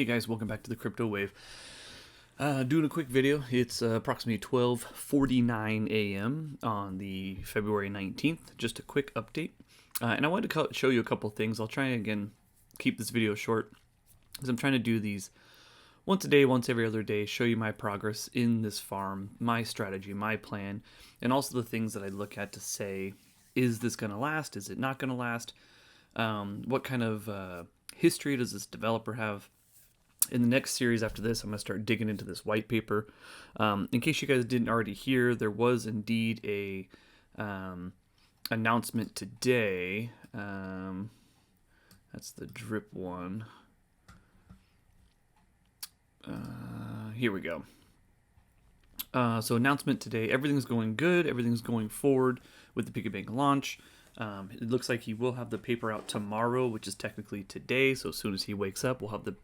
Hey guys, welcome back to the Crypto Wave. Doing a quick video. It's approximately 12:49 a.m. on the February 19th. Just a quick update. And I wanted to show you a couple things. I'll try and again keep this video short because I'm trying to do these once a day, once every other day, show you my progress in this farm, my strategy, my plan, and also the things that I look at to say, is this going to last? Is it not going to last? What kind of history does this developer have? In the next series after this, I'm going to start digging into this white paper. In case you guys didn't already hear, there was indeed a announcement today. That's the drip one. Here we go. So announcement today. Everything's going good. Everything's going forward with the Piggy Bank launch. It looks like he will have the paper out tomorrow, which is technically today. So as soon as he wakes up, we'll have the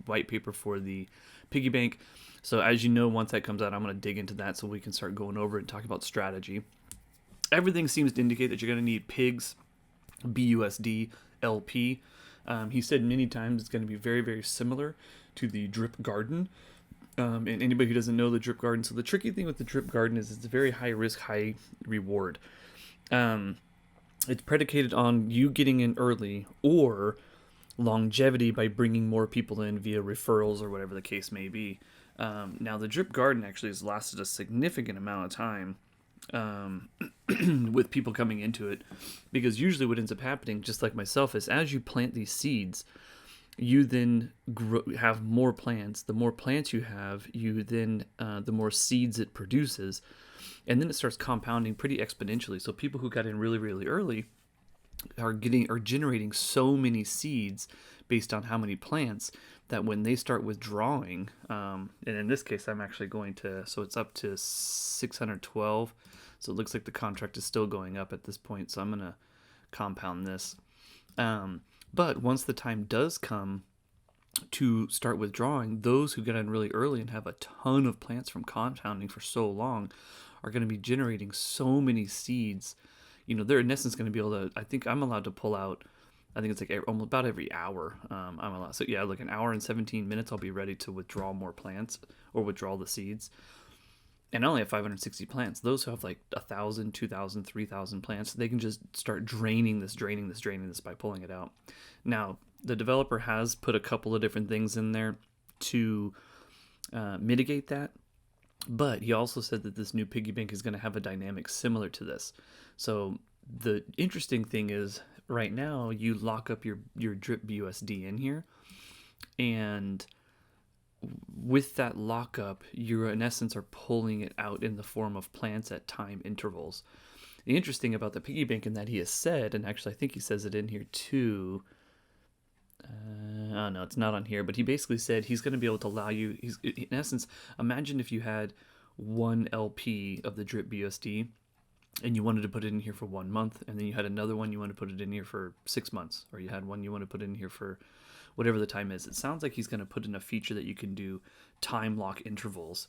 white paper for the piggy bank. So as you know, once that comes out, I'm going to dig into that so we can start going over it and talk about strategy. Everything seems to indicate that you're going to need pigs, BUSD, LP. He said many times it's going to be very, very similar to the drip garden. And anybody who doesn't know the drip garden, so the tricky thing with the drip garden is it's a very high risk, high reward. It's predicated on you getting in early or longevity by bringing more people in via referrals or whatever the case may be. Now, the drip garden actually has lasted a significant amount of time with people coming into it, because usually what ends up happening, just like myself, is as you plant these seeds, you then have more plants. The more plants you have, you then the more seeds it produces. And then it starts compounding pretty exponentially. So people who got in really, really early are generating so many seeds based on how many plants that when they start withdrawing, and in this case, I'm actually going to, so it's up to 612. So it looks like the contract is still going up at this point. So I'm going to compound this. But once the time does come to start withdrawing, those who get in really early and have a ton of plants from compounding for so long are going to be generating so many seeds. You know, they're in essence going to be able to, I think I'm allowed to pull out, I think it's like almost about every hour I'm allowed. So yeah, like an hour and 17 minutes, I'll be ready to withdraw more plants or withdraw the seeds. And I only have 560 plants. Those who have like 1,000, 2,000, 3,000 plants, they can just start draining this by pulling it out. Now, the developer has put a couple of different things in there to mitigate that. But he also said that this new piggy bank is going to have a dynamic similar to this. So the interesting thing is right now you lock up your drip BUSD in here, and with that lockup, you in essence are pulling it out in the form of plants at time intervals. The interesting about the piggy bank in that he has said, and actually I think he says it in here too. Oh no, it's not on here, but he basically said he's going to be able to allow you, in essence, imagine if you had one LP of the drip BUSD and you wanted to put it in here for 1 month, and then you had another one you want to put it in here for 6 months, or you had one you want to put in here for whatever the time is. It sounds like he's going to put in a feature that you can do time lock intervals.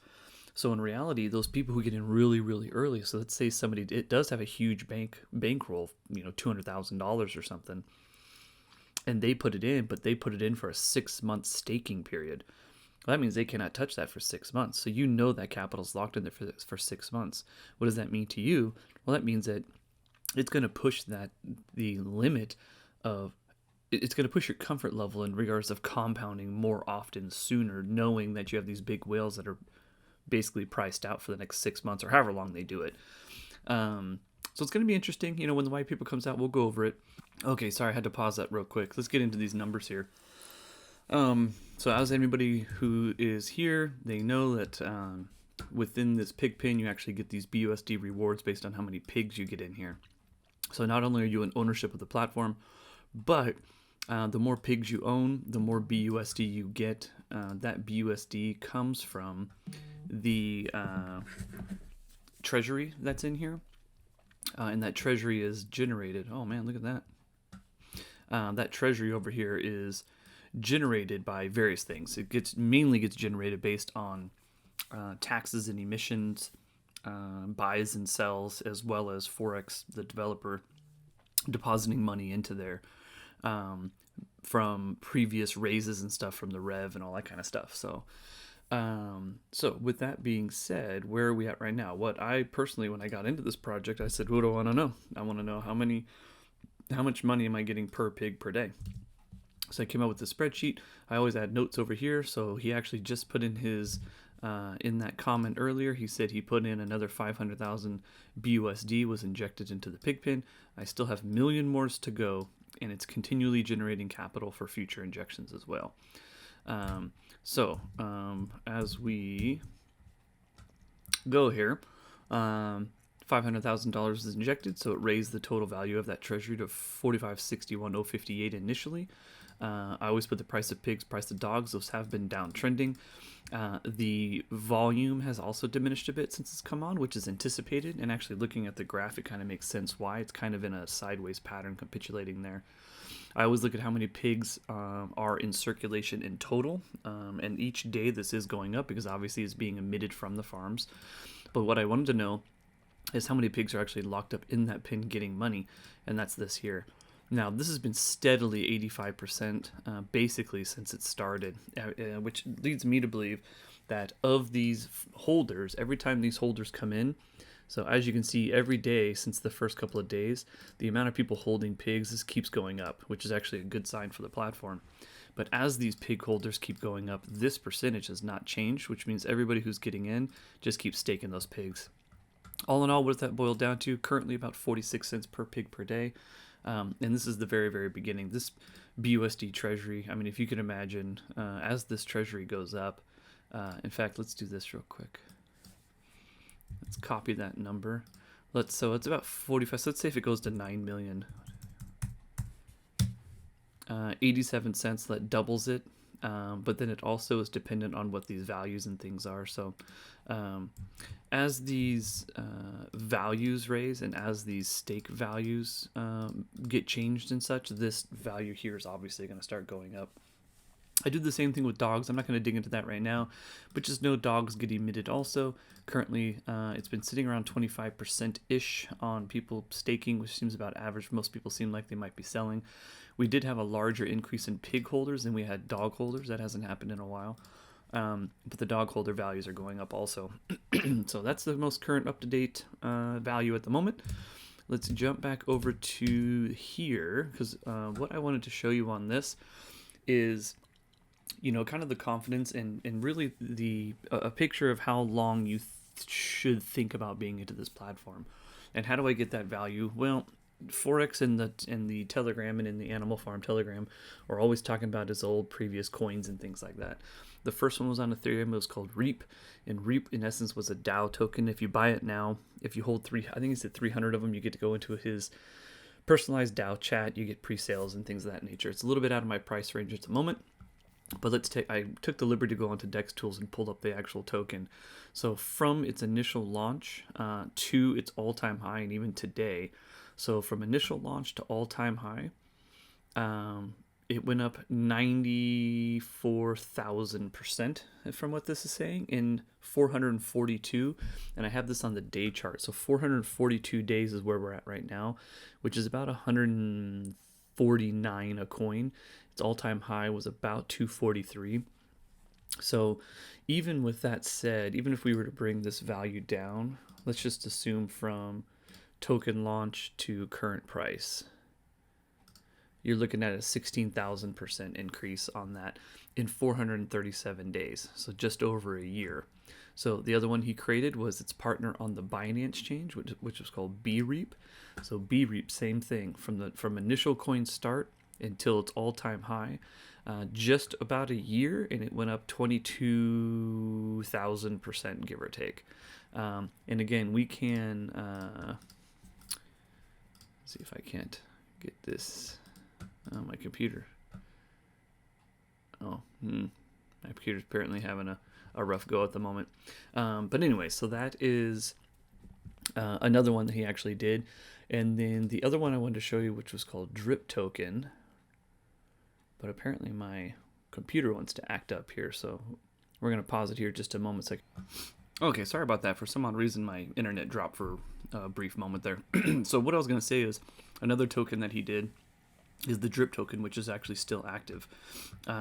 So in reality, those people who get in really, really early, so let's say somebody, it does have a huge bankroll, $200,000 or something, and they put it in, but they put it in for a 6-month staking period. Well, that means they cannot touch that for 6 months. So that capital's locked in there for 6 months. What does that mean to you? Well, that means that it's going to push the limit of, it's going to push your comfort level in regards of compounding more often sooner, knowing that you have these big whales that are basically priced out for the next 6 months or however long they do it. So it's going to be interesting. When the white paper comes out, we'll go over it. Okay, sorry, I had to pause that real quick. Let's get into these numbers here. So as anybody who is here, they know that within this pig pin, you actually get these BUSD rewards based on how many pigs you get in here. So not only are you in ownership of the platform, but the more pigs you own, the more BUSD you get. That BUSD comes from the treasury that's in here. And that treasury is generated. Oh man, look at that. That treasury over here is generated by various things. It mainly gets generated based on taxes and emissions, buys and sells, as well as Forex, the developer, depositing money into there. from previous raises and stuff from the rev and all that kind of stuff. So with that being said, where are we at right now? What I personally, when I got into this project, I said, what do I want to know? I want to know how much money am I getting per pig per day? So I came up with this spreadsheet. I always add notes over here. So he actually just put in his, in that comment earlier, he said he put in another 500,000 BUSD was injected into the pig pen. I still have million more to go, and it's continually generating capital for future injections as well. As we go here, $500,000 is injected, so it raised the total value of that treasury to $45,61,058 initially. I always put the price of pigs, price of dogs. Those have been downtrending. The volume has also diminished a bit since it's come on, which is anticipated. And actually looking at the graph, it kind of makes sense why. It's kind of in a sideways pattern capitulating there. I always look at how many pigs are in circulation in total. And each day this is going up because obviously it's being emitted from the farms. But what I wanted to know is how many pigs are actually locked up in that pen getting money. And that's this here. Now, this has been steadily 85% basically since it started, which leads me to believe that of these holders, every time these holders come in, so as you can see, every day since the first couple of days, the amount of people holding pigs keeps going up, which is actually a good sign for the platform. But as these pig holders keep going up, this percentage has not changed, which means everybody who's getting in just keeps staking those pigs. All in all, what does that boil down to? Currently about 46 cents per pig per day. And this is the very, very beginning. This BUSD treasury, I mean, if you can imagine, as this treasury goes up, in fact, let's do this real quick. Let's copy that number. So it's about 45. So let's say if it goes to 9 million, 87 cents, that doubles it. But then it also is dependent on what these values and things are. So as these values raise and as these stake values get changed and such, this value here is obviously going to start going up. I do the same thing with dogs. I'm not going to dig into that right now, but just know dogs get emitted also. Currently, it's been sitting around 25%-ish on people staking, which seems about average. Most people seem like they might be selling. We did have a larger increase in pig holders than we had dog holders. That hasn't happened in a while. But the dog holder values are going up also. So that's the most current up-to-date value at the moment. Let's jump back over to here, because what I wanted to show you on this is, you know, kind of the confidence and really a picture of how long you should think about being into this platform. And how do I get that value? Well, Forex and the Telegram and in the Animal Farm Telegram are always talking about his old previous coins and things like that. The first one was on Ethereum. It was called Reap, and Reap in essence was a DAO token. If you buy it now, if you hold I think he said 300 of them, you get to go into his personalized DAO chat. You get pre-sales and things of that nature. It's a little bit out of my price range at the moment. But I took the liberty to go onto Dex Tools and pull up the actual token. So from its initial launch to its all-time high, and even today, so from initial launch to all-time high, it went up 94,000% from what this is saying in 442. And I have this on the day chart. So 442 days is where we're at right now, which is about 149 a coin. Its all-time high was about 243. So even with that said, even if we were to bring this value down, let's just assume from token launch to current price, you're looking at a 16,000% increase on that in 437 days. So just over a year. So the other one he created was its partner on the Binance change, which was called BReap. So BReap, same thing from initial coin start until its all-time high, just about a year, and it went up 22,000%, give or take. And again, we can see if I can't get this on my computer. My computer's apparently having a rough go at the moment. But anyway, so that is another one that he actually did. And then the other one I wanted to show you, which was called Drip Token. But apparently my computer wants to act up here, so we're going to pause it here just a moment. Okay, sorry about that. For some odd reason, my internet dropped for a brief moment there. So what I was going to say is another token that he did is the drip token, which is actually still active.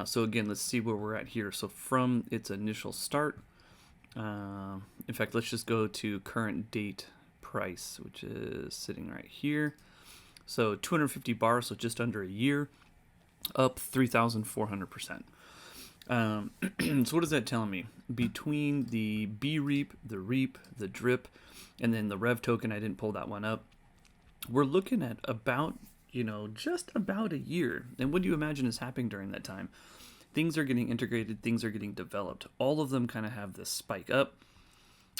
So again, let's see where we're at here. So from its initial start, in fact, let's just go to current date price, which is sitting right here. So 250 bars, so just under a year, up 3,400%. So what is that telling me? Between the B Reap, the Reap, the Drip, and then the Rev token, I didn't pull that one up, we're looking at about, just about a year. And what do you imagine is happening during that time? Things are getting integrated, things are getting developed. All of them kind of have this spike up,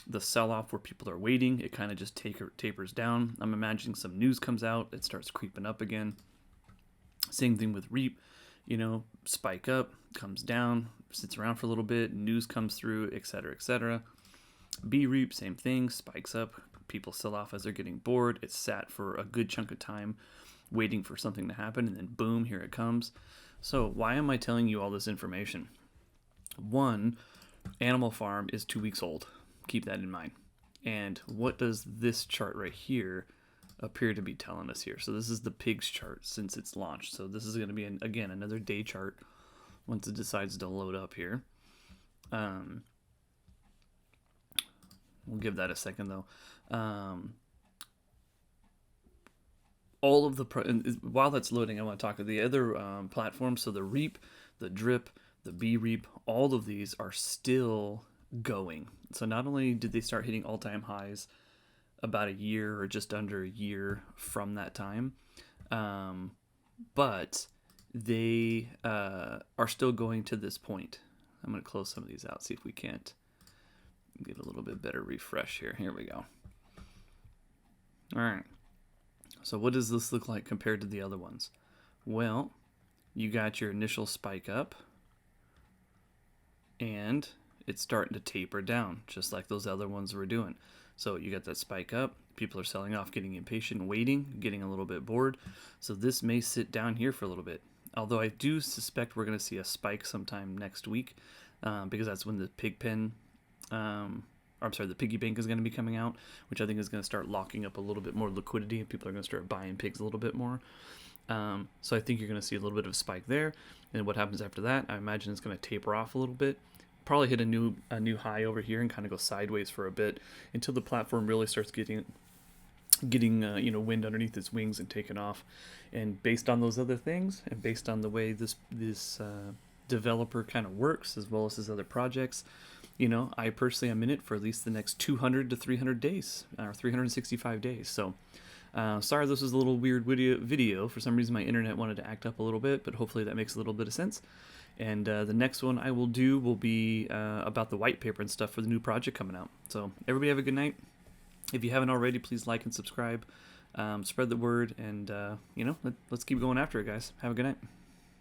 the sell-off where people are waiting, it kind of just tapers down. I'm imagining some news comes out, it starts creeping up again. Same thing with Reap, spike up, comes down, sits around for a little bit, news comes through, etc., etc. B Reap, same thing, spikes up, people sell off as they're getting bored. It's sat for a good chunk of time waiting for something to happen, and then boom, here it comes. So why am I telling you all this information? One, Animal Farm is 2 weeks old. Keep that in mind. And what does this chart right here appear to be telling us here? So this is the pigs chart since it's launched. So this is going to be, again, another day chart once it decides to load up here. We'll give that a second though. All of the while that's loading, I want to talk about the other platforms. So the Reap, the Drip, the B Reap, all of these are still going. So not only did they start hitting all-time highs about a year or just under a year from that time, but they are still going to this point. I'm going to close some of these out, see if we can't get a little bit better refresh here. Here we go. All right. So what does this look like compared to the other ones? Well, you got your initial spike up, and it's starting to taper down, just like those other ones were doing. So you got that spike up, people are selling off, getting impatient, waiting, getting a little bit bored. So this may sit down here for a little bit. Although I do suspect we're going to see a spike sometime next week, because that's when the the piggy bank is going to be coming out, which I think is going to start locking up a little bit more liquidity, and people are going to start buying pigs a little bit more. So I think you're going to see a little bit of a spike there. And what happens after that, I imagine it's going to taper off a little bit, probably hit a new high over here and kind of go sideways for a bit until the platform really starts getting wind underneath its wings and taking off. And based on those other things, and based on the way this developer kind of works, as well as his other projects, I personally am in it for at least the next 200 to 300 days, or 365 days. So sorry this was a little weird video. For some reason my internet wanted to act up a little bit, but hopefully that makes a little bit of sense. And the next one I will do will be about the white paper and stuff for the new project coming out. So everybody have a good night. If you haven't already, please like and subscribe. Spread the word, and let's keep going after it, guys. Have a good night.